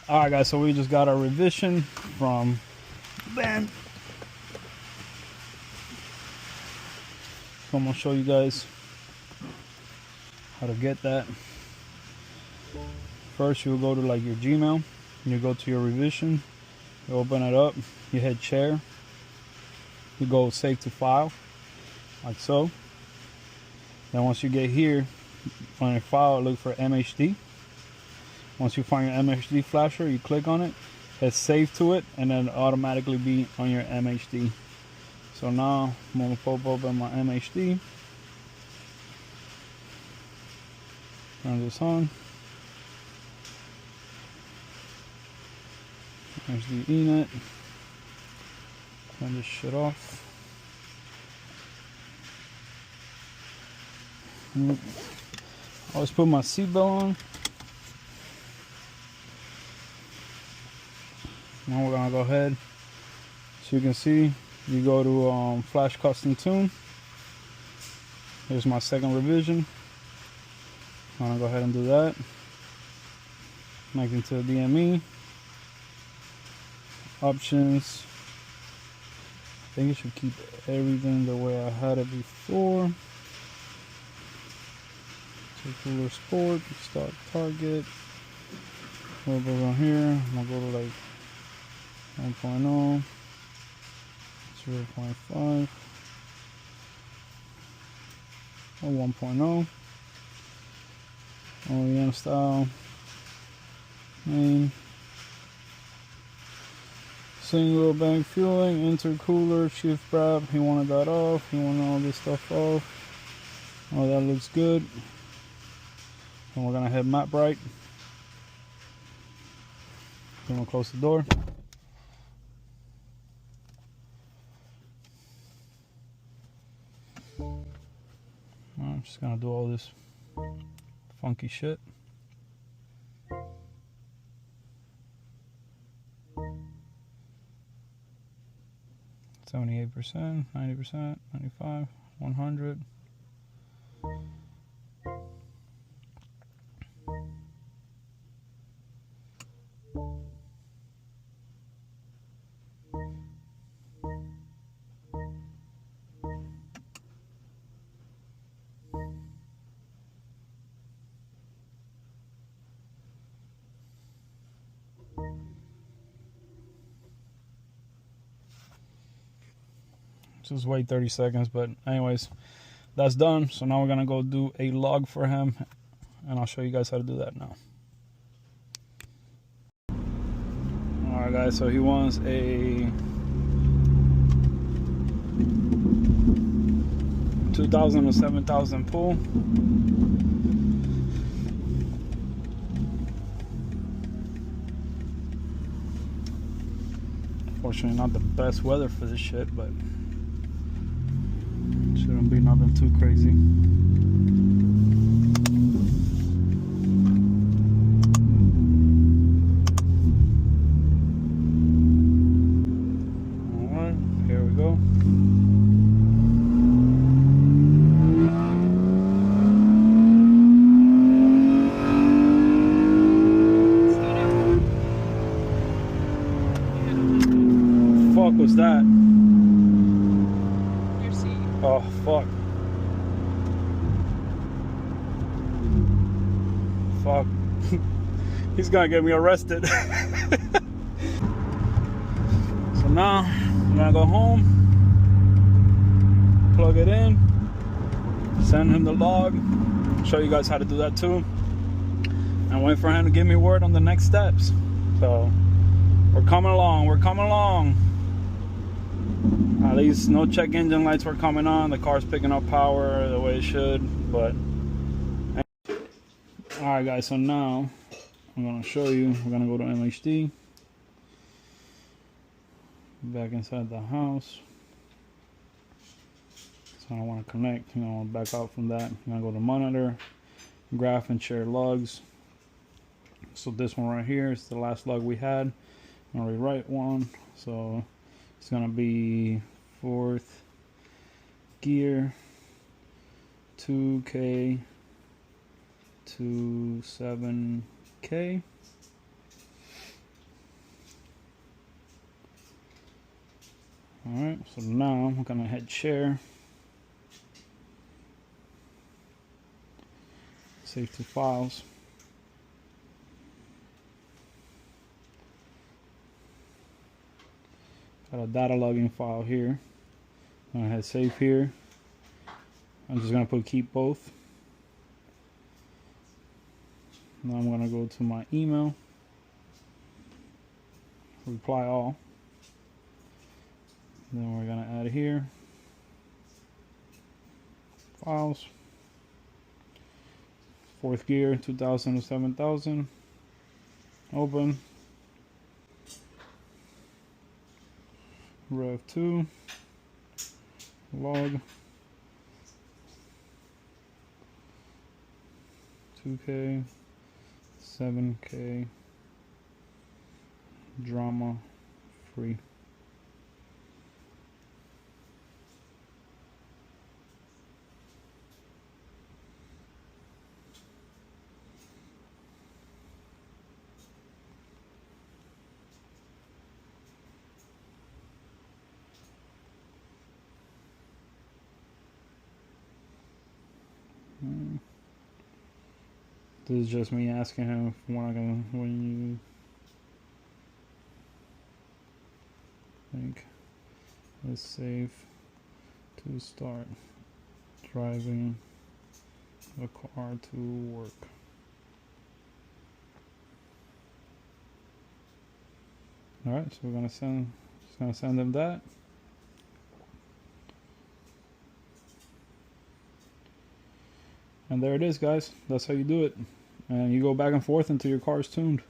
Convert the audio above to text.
Alright guys, so we just got our revision from Ben. So I'm gonna show you guys how to get that. First you'll go to like your Gmail, and you go to your revision, you open it up, you hit share, you go save to file, like so. Then once you get here, on your file, look for MHD. Once you find your MHD flasher, you click on it, hit save to it, and then it'll automatically be on your MHD. So now I'm gonna pop open my MHD, turn this on, MHD ENET, turn this shit off. Always put my seatbelt on. Now we're gonna go ahead. So you can see, you go to Flash Custom Tune. Here's my second revision. I'm gonna go ahead and do that. Connect into the DME. Options. I think it should keep everything the way I had it before. So Cooler Sport, Start Target. We'll go down here. I'm gonna go to like 1.0, 0.5, or 1.0. OEM style, main, single bank fueling, intercooler, shift wrap. He wanted that off. He wanted all this stuff off. Oh, that looks good. And we're gonna hit matte bright. Then we'll close the door. I'm just gonna do all this funky shit. %, 90%, 95, 100. Just wait 30 seconds, but anyways, that's done. So now we're gonna go do a log for him, and I'll show you guys how to do that now. Alright guys, so he wants a 2,000 to 7,000 pull. Unfortunately, not the best weather for this shit, but shouldn't be nothing too crazy. Alright, here we go. Fuck was that? Your seat. Oh fuck. Fuck. He's gonna get me arrested. So now I'm gonna go home, plug it in, send him the log, show you guys how to do that too, and wait for him to give me word on the next steps. So we're coming along, we're coming along. At least no check engine lights were coming on. The car's picking up power the way it should. But alright guys, so now I'm gonna show you. We're gonna go to MHD, back inside the house. So I want to connect, back out from that. I'm gonna go to monitor, graph and share logs. So this one right here is the last log we had. I'm gonna rewrite one. So it's gonna be 4th gear, 2K to 7K. Alright, so now I'm gonna hit share, save to files. Got a data logging file here. I'm gonna hit save here. I'm just gonna put keep both. Now I'm gonna go to my email, reply all. Then we're gonna add here, files, 4th gear, 2000 to 7000, open, rev2, log, 2K, 7K, drama free. This is just me asking him if when you think it's safe to start driving the car to work. Alright, so we're just gonna send them that. And there it is, guys. That's how you do it. And you go back and forth until your car is tuned.